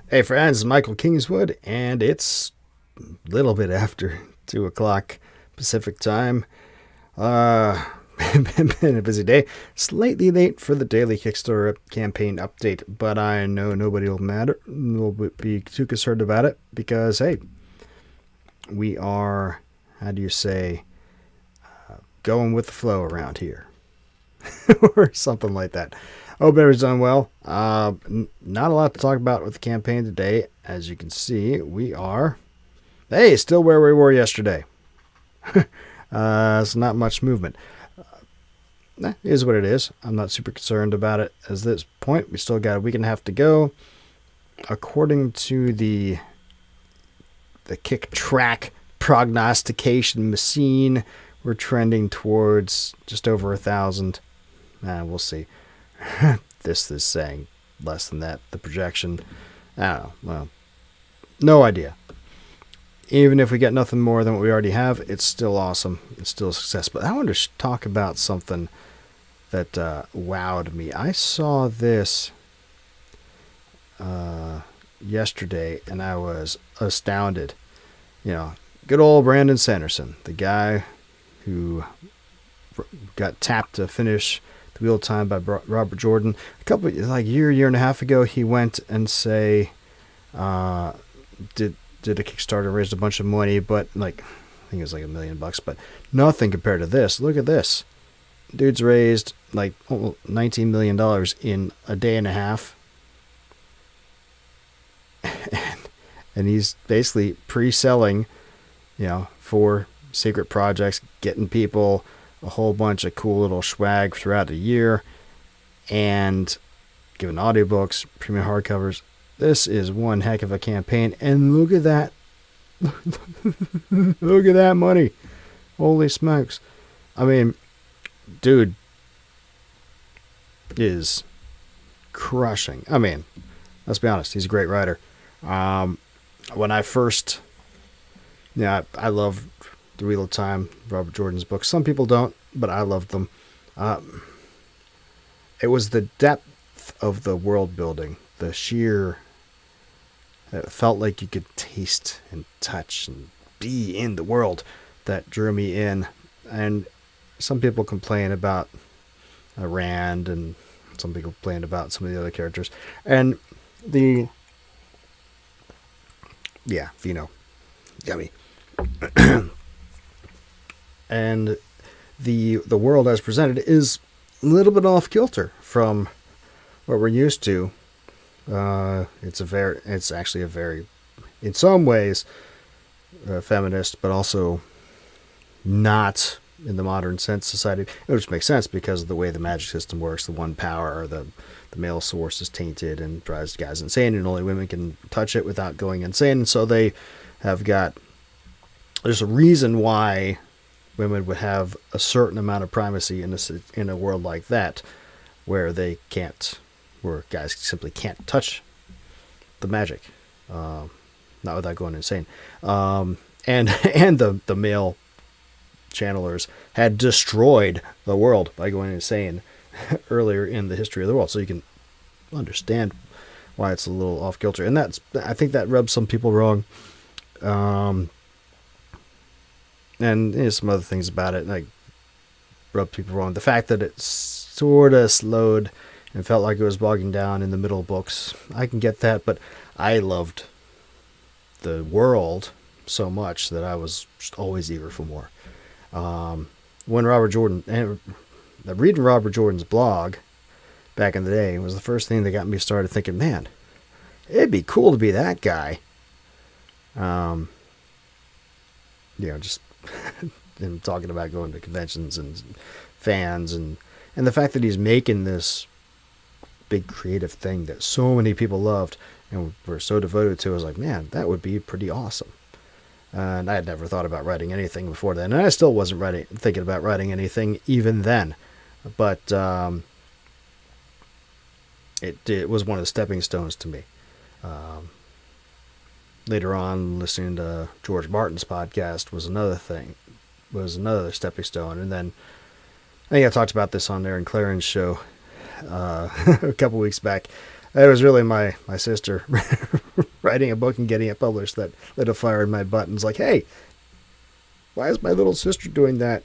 Hey friends, Michael Kingswood, and it's a little bit after 2 o'clock Pacific time. Uh, been a busy day. Slightly late for the daily Kickstarter campaign update, but I know nobody will be too concerned about it because, hey, we are, how do you say, going with the flow around here. Or something like that. Hope everyone's done well. Not a lot to talk about with the campaign today. As you can see, we are, hey, still where we were yesterday. It's not much movement. It is what it is. I'm not super concerned about it at this point. We still got a week and a half to go. According to the kick track prognostication machine, we're trending towards just over 1,000. We'll see. This is saying less than that. The projection, I don't know. Well, no idea. Even if we get nothing more than what we already have, it's still awesome. It's still a success. But I want to talk about something that wowed me. I saw this yesterday, and I was astounded. You know, good old Brandon Sanderson, the guy who got tapped to finish The Wheel of Time by Robert Jordan. A year and a half ago, he went and did a Kickstarter, raised a bunch of money, but I think it was like $1 million, but nothing compared to this. Look at this. Dude's raised $19 million in a day and a half. And he's basically pre-selling, for secret projects, getting people a whole bunch of cool little swag throughout the year, and giving audiobooks, premium hardcovers. This is one heck of a campaign, and look at that. Look at that money. Holy smokes. I mean, dude is crushing. I mean, let's be honest, he's a great writer. When I first, I love The Wheel of Time, Robert Jordan's books. Some people don't, but I loved them. It was the depth of the world building, the sheer, it felt like you could taste and touch and be in the world, that drew me in. And some people complain about Rand, and some people complain about some of the other characters. And yummy. And the world as presented is a little bit off kilter from what we're used to. It's actually a very, in some ways, feminist, but also not in the modern sense society, which makes sense because of the way the magic system works. The one power, or the male source, is tainted and drives guys insane, and only women can touch it without going insane. And so they have there's a reason why women would have a certain amount of primacy in a world like that, where guys simply can't touch the magic, not without going insane. And the male channelers had destroyed the world by going insane earlier in the history of the world. So you can understand why it's a little off kilter, and I think that rubs some people wrong. And some other things about it rub people wrong. The fact that it sort of slowed and felt like it was bogging down in the middle of books, I can get that, but I loved the world so much that I was just always eager for more. When reading Robert Jordan's blog back in the day was the first thing that got me started thinking, man, it'd be cool to be that guy. Just him talking about going to conventions and fans, and the fact that he's making this big creative thing that so many people loved and were so devoted to. I was like, man, that would be pretty awesome. And I had never thought about writing anything before then, and I still wasn't thinking about writing anything even then. But it was one of the stepping stones to me. Later on, listening to George Martin's podcast was another stepping stone. And then I think I talked about this on Aaron Claren's show a couple weeks back. It was really my sister writing a book and getting it published that lit a fire in my butt and was like, hey, why is my little sister doing that?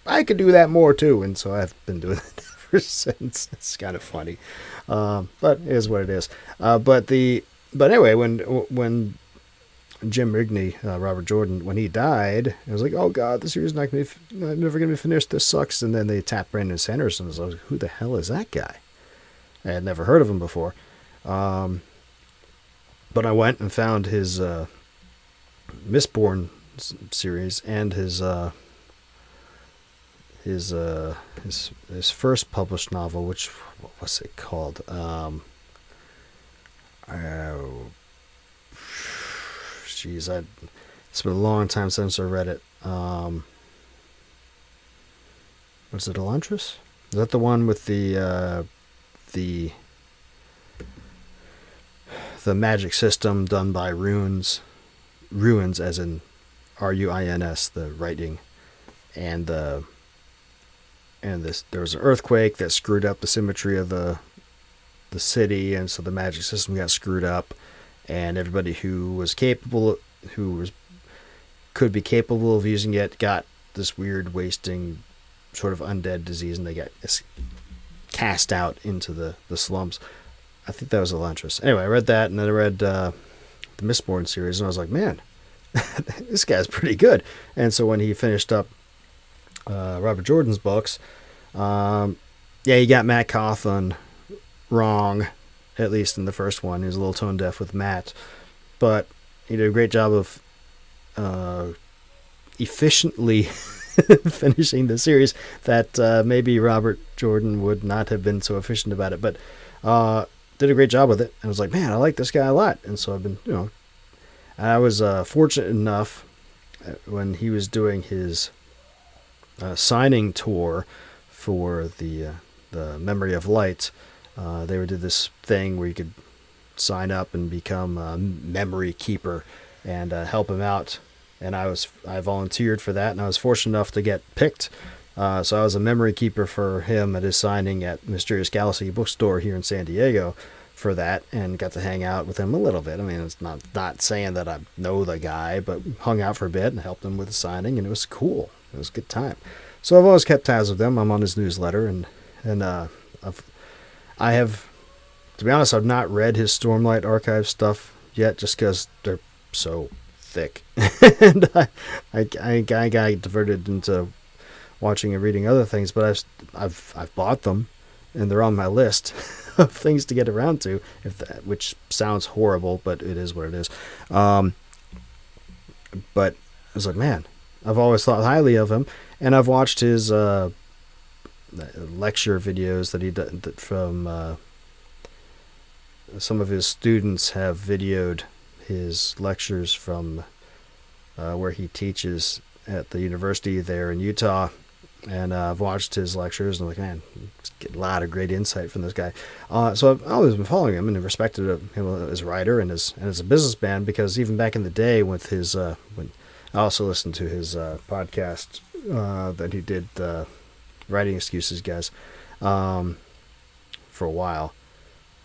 I could do that more too. And so I've been doing it ever since. It's kind of funny. But it is what it is. But anyway, when Jim Rigney, Robert Jordan, when he died, I was like, oh God, the series is not going to be, never going to be finished. This sucks. And then they tapped Brandon Sanderson. So I was like, who the hell is that guy? I had never heard of him before. But I went and found his Mistborn series and his first published novel, which, what was it called? It's been a long time since I read it. Was it Elantris? Is that the one with the magic system done by ruins as in Ruins, the writing, and there was an earthquake that screwed up the symmetry of the city, and so the magic system got screwed up, and everybody who could be capable of using it got this weird wasting sort of undead disease, and they got cast out into the slums. I think that was Elantris. Anyway, I read that, and then I read the Mistborn series, and I was like, man, this guy's pretty good. And so when he finished up Robert Jordan's books, he got Matt Cawthon wrong, at least in the first one. He was a little tone deaf with Matt, but he did a great job of efficiently finishing the series that maybe Robert Jordan would not have been so efficient about it, but did a great job with it. And I was like, man, I like this guy a lot. And so I've been, I was fortunate enough when he was doing his signing tour for the Memory of Light. They did this thing where you could sign up and become a memory keeper and help him out. And I volunteered for that, and I was fortunate enough to get picked. So I was a memory keeper for him at his signing at Mysterious Galaxy Bookstore here in San Diego for that, and got to hang out with him a little bit. I mean, it's not saying that I know the guy, but hung out for a bit and helped him with the signing, and it was cool. It was a good time. So I've always kept tabs with him. I'm on his newsletter, and I have, to be honest, I've not read his Stormlight Archive stuff yet, just because they're so thick, and I got diverted into watching and reading other things. But I've bought them, and they're on my list of things to get around to. Which sounds horrible, but it is what it is. But I was like, man, I've always thought highly of him, and I've watched his lecture videos that he did from some of his students have videoed his lectures from where he teaches at the university there in Utah. And I've watched his lectures, and I'm like, man, get a lot of great insight from this guy. So I've always been following him and respected him as a writer and as a businessman, because even back in the day with his, when I also listened to his podcast that he did, Writing Excuses Guys, for a while.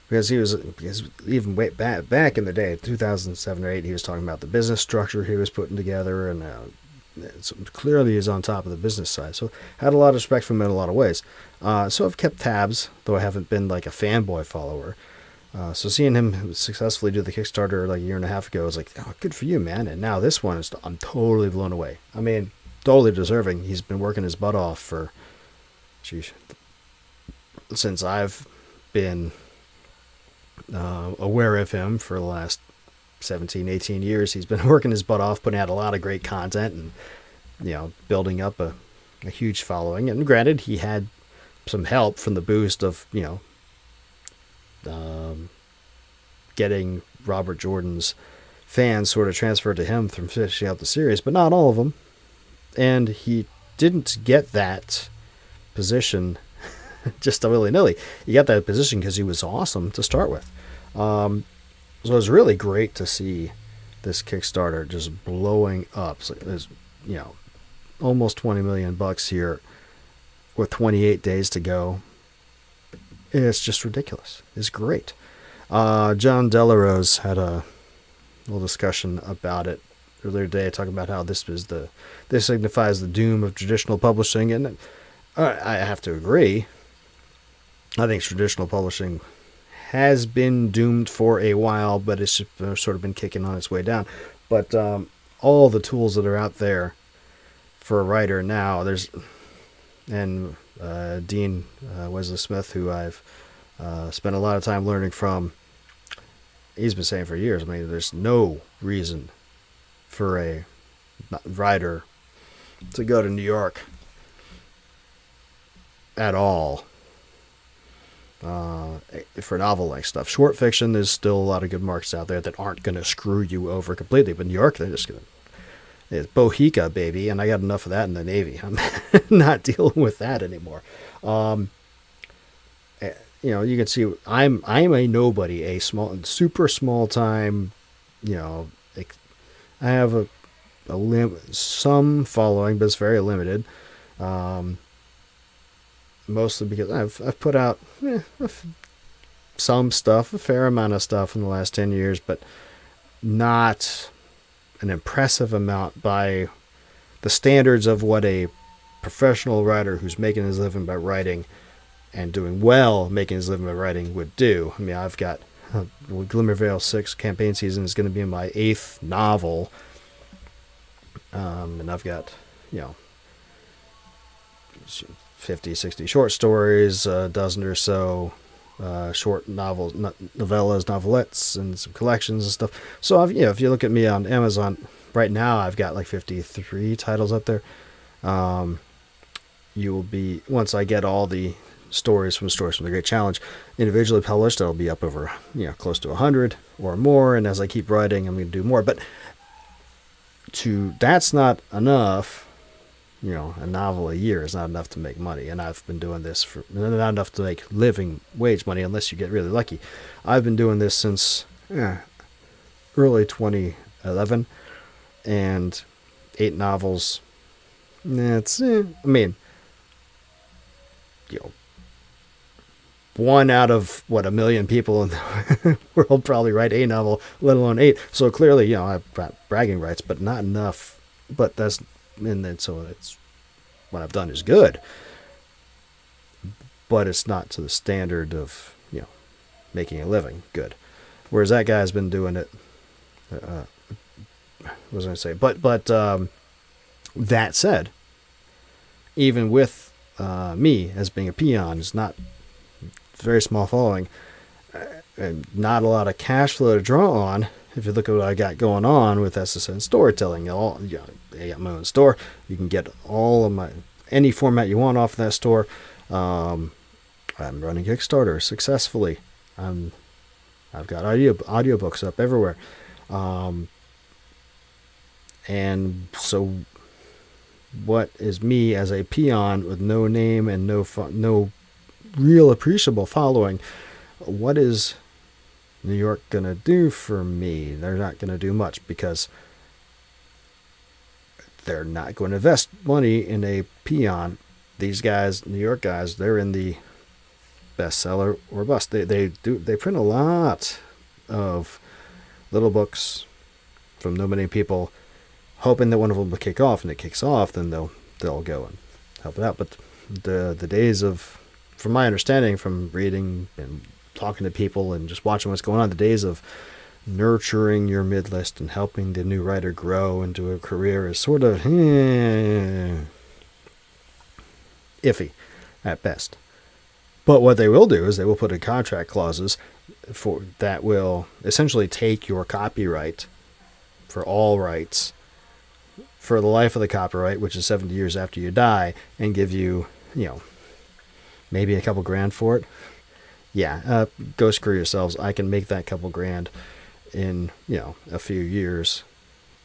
Because even way back in the day, 2007 or 8, he was talking about the business structure he was putting together, and so clearly he's on top of the business side. So I had a lot of respect for him in a lot of ways. So I've kept tabs, though I haven't been like a fanboy follower. So seeing him successfully do the Kickstarter like a year and a half ago, I was like, oh, good for you, man. And now this one, I'm totally blown away. I mean, totally deserving. He's been working his butt off for, since I've been aware of him for the last 17, 18 years. He's been working his butt off, putting out a lot of great content, and building up a huge following. And granted, he had some help from the boost of getting Robert Jordan's fans sort of transferred to him from finishing out the series, but not all of them. And he didn't get that position just willy-nilly. He got that position because he was awesome to start with. So it was really great to see this Kickstarter just blowing up. So there's, almost $20 million here with 28 days to go. It's just ridiculous. It's great. John Delarose had a little discussion about it earlier today, talking about how this signifies the doom of traditional publishing, and I have to agree. I think traditional publishing has been doomed for a while, but it's sort of been kicking on its way down. But all the tools that are out there for a writer now, and Dean Wesley Smith, who I've spent a lot of time learning from, he's been saying for years, I mean, there's no reason for a writer to go to New York at all for novel-length stuff. Short fiction, there's still a lot of good markets out there that aren't going to screw you over completely, but New York, they're just going to... It's Bohica, baby, and I got enough of that in the Navy. I'm not dealing with that anymore. You can see I'm a nobody, a super small time. I have some following, but it's very limited. Mostly because I've put out some stuff, a fair amount of stuff in the last 10 years, but not an impressive amount by the standards of what a professional writer who's making his living by writing and doing well making his living by writing would do. I mean, I've got Glimmervale 6 campaign season is going to be my 8th novel. And I've got, 50, 60 short stories, a dozen or so short novels, novellas, novelettes, and some collections and stuff. So, if you look at me on Amazon right now, I've got like 53 titles up there. You will be, once I get all the Stories from the Great Challenge individually published, I'll be up over, close to 100 or more. And as I keep writing, I'm going to do more. But that's not enough. A novel a year is not enough to make money. And I've been doing this not enough to make living wage money unless you get really lucky. I've been doing this since early 2011, and 8 novels. That's, one out of a million people in the world probably write a novel, let alone 8. So clearly, I've got bragging rights, but not enough. But so it's what I've done is good, but it's not to the standard of making a living good. Whereas that guy's been doing it. What was I going to say? But that said, even with me as being a peon, it's not very small following, and not a lot of cash flow to draw on. If you look at what I got going on with SSN storytelling, I got my own store. You can get all of any format you want off that store. I'm running Kickstarter successfully. I've got audiobooks up everywhere. And so what is me as a peon with no name and no real appreciable following? What is New York going to do for me? They're not going to do much, because they're not going to invest money in a peon. These guys, New York guys, they're in the bestseller or bust. They print a lot of little books from no many people, hoping that one of them will kick off, and it kicks off, then they'll go and help it out. But the days of, from my understanding, from reading and talking to people and just watching what's going on, the days of nurturing your mid-list and helping the new writer grow into a career is sort of iffy at best. But what they will do is they will put in contract clauses that will essentially take your copyright for all rights for the life of the copyright, which is 70 years after you die, and give you, maybe a couple grand for it. Yeah, go screw yourselves. I can make that couple grand in, a few years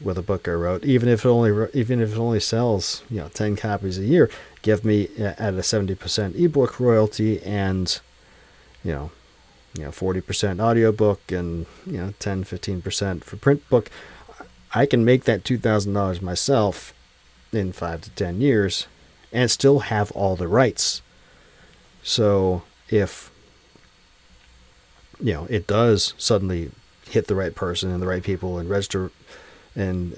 with a book I wrote, even if it only sells, 10 copies a year. Give me at a 70% ebook royalty and, 40% audiobook and, 10-15% for print book. I can make that $2,000 myself in 5 to 10 years and still have all the rights. So if it does suddenly hit the right person and the right people and register and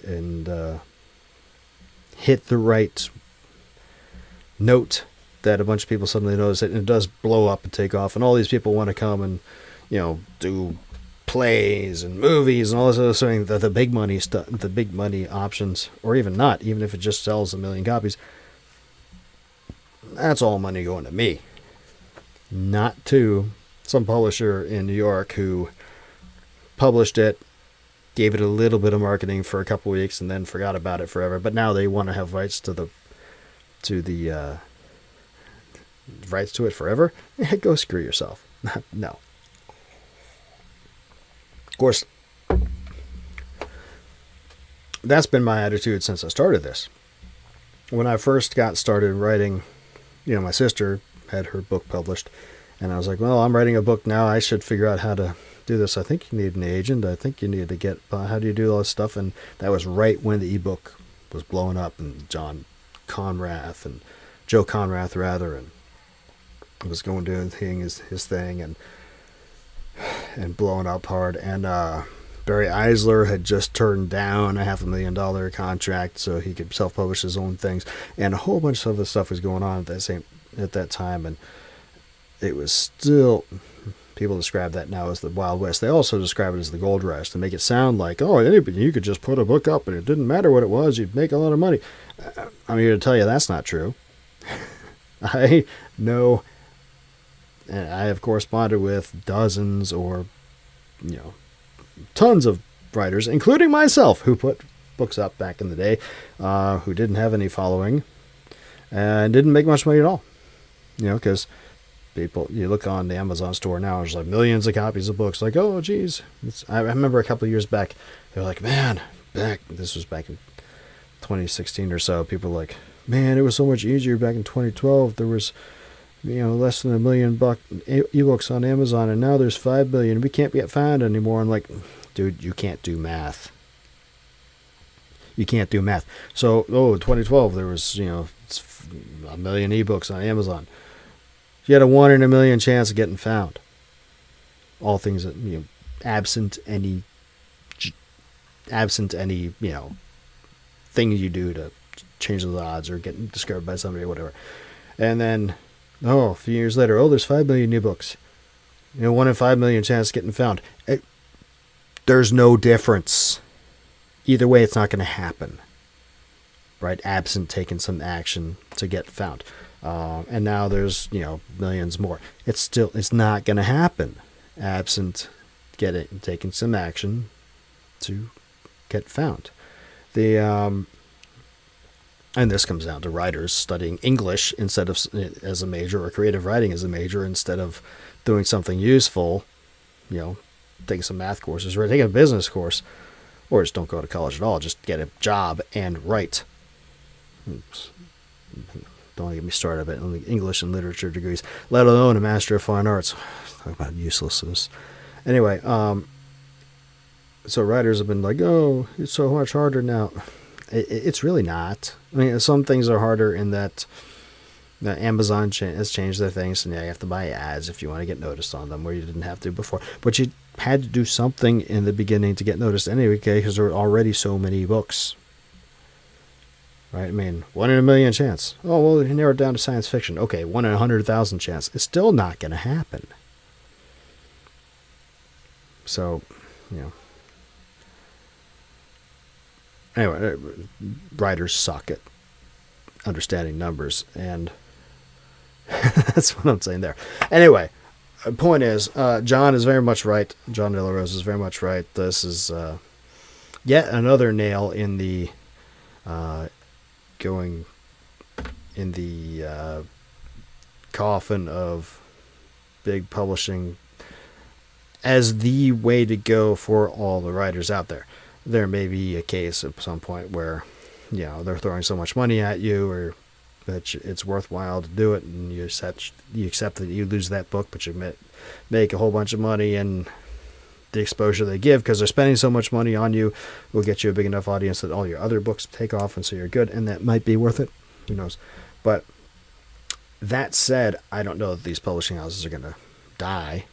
hit the right note that a bunch of people suddenly notice it, and it does blow up and take off, and all these people want to come and do plays and movies and all this other stuff, the big money stuff, the big money options, or even not, even if it just sells 1 million copies, that's all money going to me, not to some publisher in New York who published it, gave it a little bit of marketing for a couple weeks, and then forgot about it forever. But now they want to have rights to the rights to it forever. Go screw yourself. No. Of course, that's been my attitude since I started this. When I first got started writing, my sister had her book published, and I was like, well, I'm writing a book now. I should figure out how to do this. I think you need an agent. I think you need to get, how do you do all this stuff? And that was right when the ebook was blowing up, and Joe Conrath, and was going doing his thing and blowing up hard. And Barry Eisler had just turned down a $500,000 contract so he could self-publish his own things, and a whole bunch of other stuff was going on at that time, and it was still, people describe that now as the Wild West. They also describe it as the Gold Rush to make it sound like, anybody, you could just put a book up and it didn't matter what it was, you'd make a lot of money. I'm here to tell you that's not true. I know, and I have corresponded with dozens or tons of writers, including myself, who put books up back in the day, who didn't have any following and didn't make much money at all. Because people, you look on the Amazon store now, there's like millions of copies of books. Like, oh, geez. I remember a couple of years back, they were like, this was back in 2016 or so. People were like, man, it was so much easier back in 2012. There was, less than 1 million ebooks on Amazon, and now there's 5 billion. We can't get found anymore. I'm like, dude, you can't do math. You can't do math. So, in 2012, there was, 1 million ebooks on Amazon. You had a 1 in 1 million chance of getting found. All things that, absent any, thing you do to change the odds or get discovered by somebody or whatever. And then, a few years later, there's 5 million new books. 1 in 5 million chance of getting found. There's no difference. Either way, it's not going to happen. Right? Absent taking some action to get found. And now there's, millions more. It's not going to happen. Absent taking some action to get found. And this comes down to writers studying English instead of as a major, or creative writing as a major, instead of doing something useful, taking some math courses or taking a business course, or just don't go to college at all. Just get a job and write. Oops. Don't get me started on English and literature degrees, let alone a Master of Fine Arts. Talk about uselessness. Anyway, so writers have been like, oh, it's so much harder now. It's really not. I mean, some things are harder in that Amazon has changed their things, and you have to buy ads if you want to get noticed on them, where you didn't have to before. But you had to do something in the beginning to get noticed anyway, because there were already so many books. Right? I mean, 1 in 1 million chance. Oh, well, you narrowed it down to science fiction. Okay, 1 in 100,000 chance. It's still not going to happen. So, Anyway, writers suck at understanding numbers, and that's what I'm saying there. Anyway, the point is, John is very much right. John De La Rose is very much right. This is yet another nail in the going in the coffin of big publishing as the way to go for all the writers out there. There may be a case at some point where, they're throwing so much money at you, or that it's worthwhile to do it, and you accept that you lose that book, but you make a whole bunch of money, and the exposure they give, because they're spending so much money on you, will get you a big enough audience that all your other books take off, and so you're good, and that might be worth it. Who knows? But that said, I don't know that these publishing houses are going to die.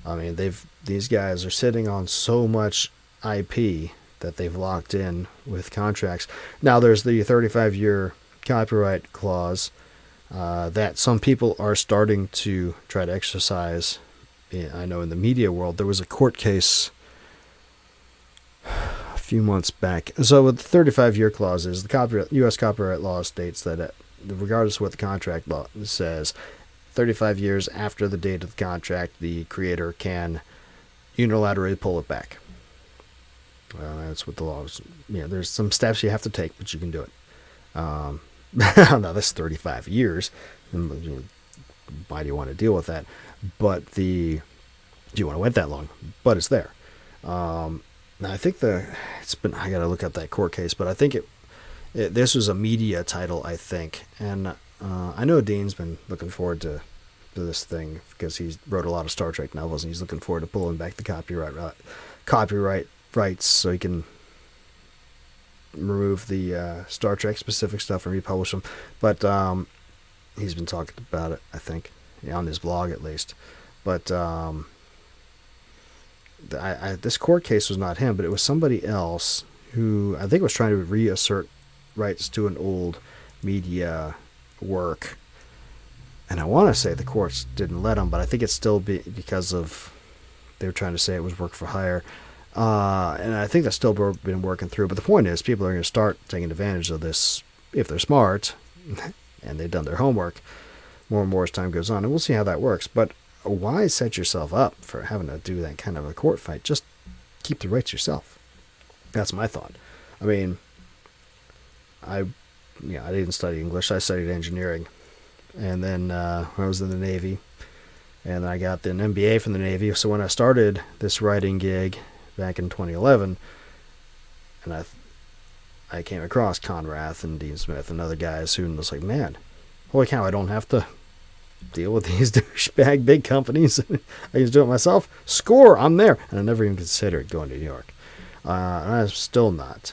I mean, these guys are sitting on so much IP that they've locked in with contracts. Now there's the 35-year copyright clause that some people are starting to try to exercise. I know in the media world there was a court case a few months back. So with the 35-year clauses, the U.S. copyright law states that regardless of what the contract law says, 35 years after the date of the contract, the creator can unilaterally pull it back. That's what the law is. There's some steps you have to take, but you can do it. Now, that's 35 years. Why do you want to deal with that? But do you want to wait that long? But it's there. Now, I think I got to look up that court case, but I think this was a media title, I think. And I know Dean's been looking forward to this thing because he wrote a lot of Star Trek novels, and he's looking forward to pulling back the copyright rights so he can remove the Star Trek specific stuff and republish them. But he's been talking about it, I think, on his blog at least. But this court case was not him, but it was somebody else who I think was trying to reassert rights to an old media work. And I want to say the courts didn't let him, but I think it's still because of they were trying to say it was work for hire. And I think that's still been working through. But the point is, people are going to start taking advantage of this if they're smart and they've done their homework more and more as time goes on. And we'll see how that works. But why set yourself up for having to do that kind of a court fight? Just keep the rights yourself. That's my thought. I mean, I didn't study English. I studied engineering. And then I was in the Navy. And I got an MBA from the Navy. So when I started this writing gig back in 2011, and I came across Conrath and Dean Smith and other guys who was like, man, holy cow, I don't have to deal with these douchebag big companies. I can just do it myself. Score, I'm there. And I never even considered going to New York. And I'm still not.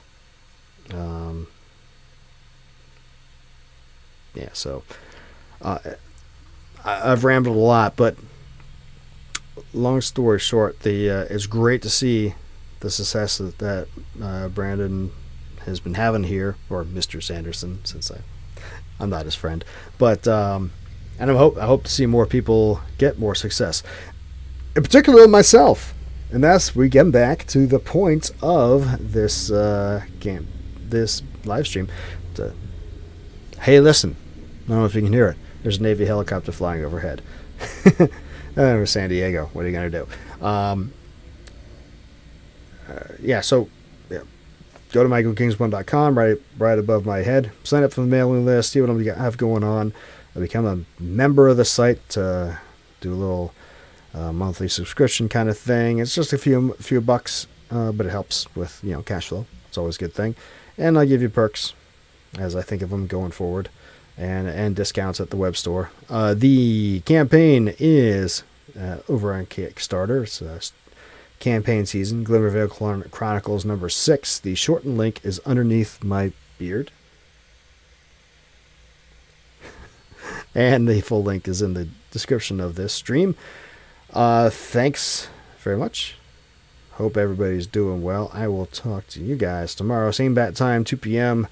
So I've rambled a lot, but long story short, it's great to see the success that Brandon has been having here, or Mr. Sanderson, since I'm not his friend. But and I hope to see more people get more success, in particular myself. And we get back to the point of this this live stream. Hey, listen! I don't know if you can hear it. There's a Navy helicopter flying overhead. Over San Diego. What are you going to do? So go to michaelkingsman.com, right above my head. Sign up for the mailing list. See what I have going on. Become a member of the site to do a little monthly subscription kind of thing. It's just a few bucks, but it helps with cash flow. It's always a good thing. And I give you perks as I think of them going forward. And discounts at the web store. The campaign is over on Kickstarter. It's campaign season. Glimmervale Chronicles number 6. The shortened link is underneath my beard. And the full link is in the description of this stream. Thanks very much. Hope everybody's doing well. I will talk to you guys tomorrow. Same bat time, 2 p.m.